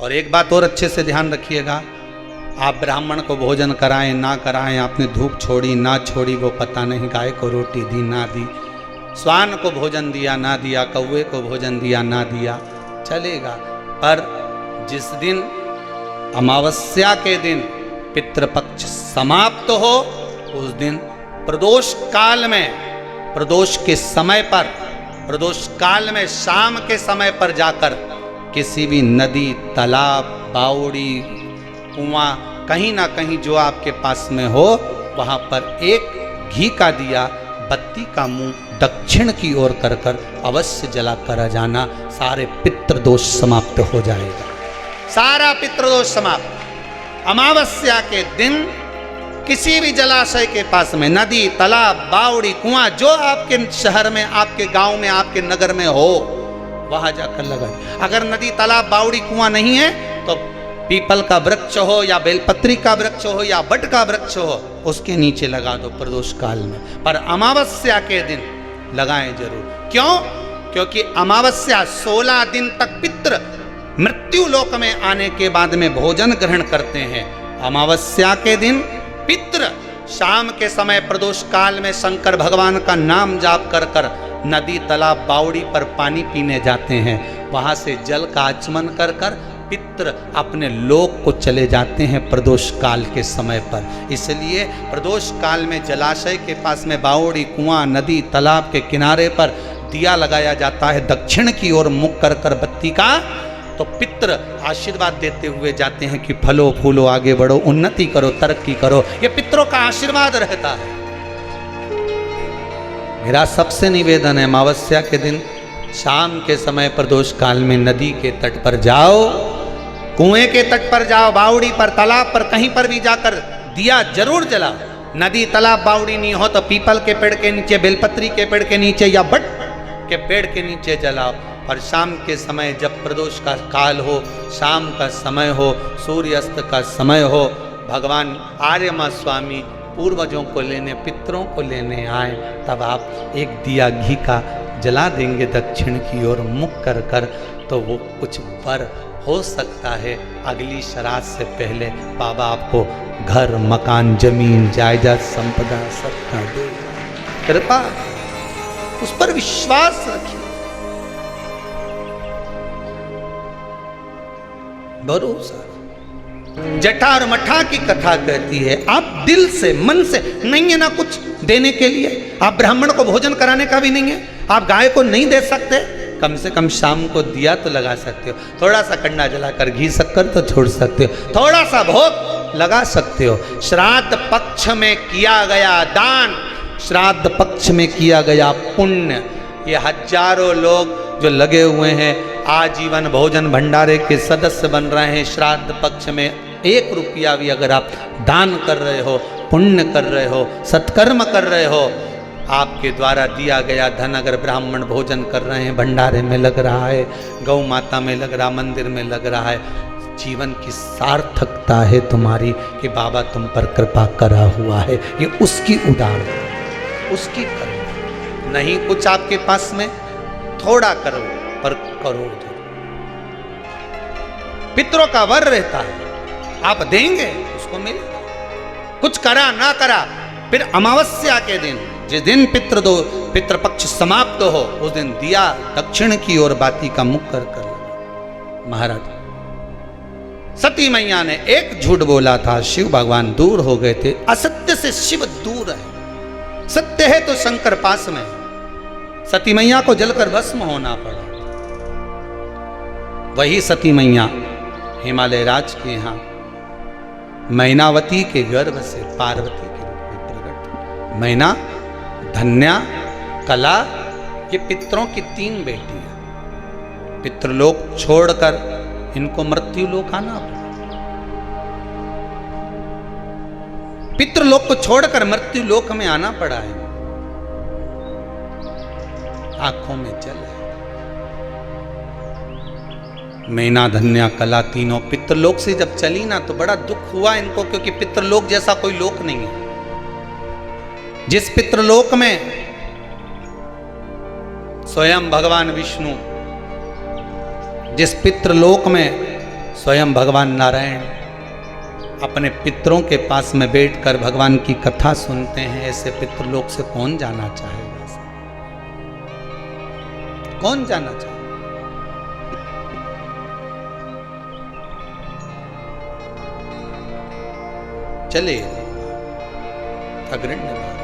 और एक बात और अच्छे से ध्यान रखिएगा, आप ब्राह्मण को भोजन कराएं ना कराएं, आपने धूप छोड़ी ना छोड़ी वो पता नहीं, गाय को रोटी दी ना दी, श्वान को भोजन दिया ना दिया, कौवे को भोजन दिया ना दिया, चलेगा। पर जिस दिन अमावस्या के दिन पितृपक्ष समाप्त हो, उस दिन प्रदोष काल में, प्रदोष के समय पर, प्रदोष काल में शाम के समय पर जाकर किसी भी नदी, तालाब, बावड़ी, कुआं, कहीं ना कहीं जो आपके पास में हो, वहां पर एक घी का दिया, बत्ती का मुंह दक्षिण की ओर कर कर अवश्य जला कर जाना। सारे पितृदोष समाप्त हो जाएगा, सारा पितृदोष समाप्त। अमावस्या के दिन किसी भी जलाशय के पास में, नदी, तालाब, बावड़ी, कुआं, जो आपके शहर में, आपके गांव में, आपके नगर में हो, वहां जाकर लगाए। अगर नदी, तालाब, बावड़ी, कुआं नहीं है तो पीपल का वृक्ष हो या बेलपत्री का वृक्ष हो या बट का वृक्ष हो, उसके नीचे लगा दो प्रदोष काल में। पर अमावस्या के दिन लगाएं जरूर। क्यों? क्योंकि अमावस्या 16 दिन तक पितृ मृत्यु लोक में आने के बाद में भोजन ग्रहण करते हैं। अमावस्या के दिन पितृ शाम के समय प्रदोष काल में शंकर भगवान का नाम जाप कर कर नदी, तालाब, बावड़ी पर पानी पीने जाते हैं। वहां से जल का आचमन कर कर पितृ अपने लोक को चले जाते हैं प्रदोष काल के समय पर। इसलिए प्रदोष काल में जलाशय के पास में, बावड़ी, कुआं, नदी, तालाब के किनारे पर दिया लगाया जाता है दक्षिण की ओर मुख कर कर बत्ती का, तो पितृ आशीर्वाद देते हुए जाते हैं कि फलो फूलो, आगे बढ़ो, उन्नति करो, तरक्की करो। ये पितरों का आशीर्वाद रहता है। मेरा सबसे निवेदन है, अमावस्या के दिन शाम के समय प्रदोष काल में नदी के तट पर जाओ, कुएं के तट पर जाओ, बावड़ी पर, तालाब पर, कहीं पर भी जाकर दिया जरूर जलाओ। नदी, तालाब, बावड़ी नहीं हो तो पीपल के पेड़ के नीचे, बेलपत्री के पेड़ के नीचे या बट के पेड़ के नीचे जलाओ। और शाम के समय जब प्रदोष का काल हो, शाम का समय हो, सूर्यास्त का समय हो, भगवान आर्यमा स्वामी पूर्वजों को लेने, पितरों को लेने आए, तब आप एक दिया घी का जला देंगे दक्षिण की ओर मुख कर कर, तो वो कुछ वर हो सकता है। अगली श्राद्ध से पहले बाबा आपको घर, मकान, जमीन, जायदाद, संपदा सबका दे। कृपा, उस पर विश्वास रखिए, भरोसा। जटा और मठा की कथा कहती है, आप दिल से, मन से, नहीं है ना कुछ देने के लिए, आप ब्राह्मण को भोजन कराने का भी नहीं है, आप गाय को नहीं दे सकते, कम से कम शाम को दिया तो लगा सकते हो, थोड़ा सा कंडा जलाकर घी शक्कर तो छोड़ सकते हो, थोड़ा सा भोग लगा सकते हो। श्राद्ध पक्ष में किया गया दान, श्राद्ध पक्ष में किया गया पुण्य, ये हजारों लोग जो लगे हुए हैं आजीवन भोजन भंडारे के सदस्य बन रहे हैं, श्राद्ध पक्ष में 1 रुपया भी अगर आप दान कर रहे हो, पुण्य कर रहे हो, सत्कर्म कर रहे हो, आपके द्वारा दिया गया धन अगर ब्राह्मण भोजन कर रहे हैं, भंडारे में लग रहा है, गौ माता में लग रहा, मंदिर में लग रहा है, जीवन की सार्थकता है तुम्हारी कि बाबा तुम पर कृपा करा हुआ है। ये उसकी उड़ान, उसकी करो। नहीं कुछ आपके पास में, थोड़ा करो पर करो। पितरों का वर रहता है, आप देंगे उसको मिलेगा, कुछ करा ना करा। फिर अमावस्या के दिन, जिस दिन पितृपक्ष समाप्त हो, उस दिन दिया दक्षिण की ओर बाती का मुख कर कर। महाराज सती मैया ने एक झूठ बोला था, शिव भगवान दूर हो गए थे। असत्य से शिव दूर है, सत्य है तो शंकर पास में। सती मैया को जलकर भस्म होना पड़ा। वही सती मैया हिमालय राज के यहाँ मैनावती के गर्भ से पार्वती के रूप में प्रकट। मैना, धन्या, कला, ये पितरों की 3 बेटी है। पितृलोक छोड़कर इनको मृत्यु लोक आना पड़ा। पितृलोक को छोड़कर मृत्यु लोक में आना पड़ा है। आंखों में जल है। मैना, धन्या, कला तीनों पितृलोक से जब चली ना तो बड़ा दुख हुआ इनको, क्योंकि पितृलोक जैसा कोई लोक नहीं है। जिस पितृलोक में स्वयं भगवान विष्णु, जिस पितृलोक में स्वयं भगवान नारायण अपने पितरों के पास में बैठकर भगवान की कथा सुनते हैं। ऐसे पितृलोक से कौन जाना चाहेगा? कौन जाना चाहेगा? चले अग्रण्य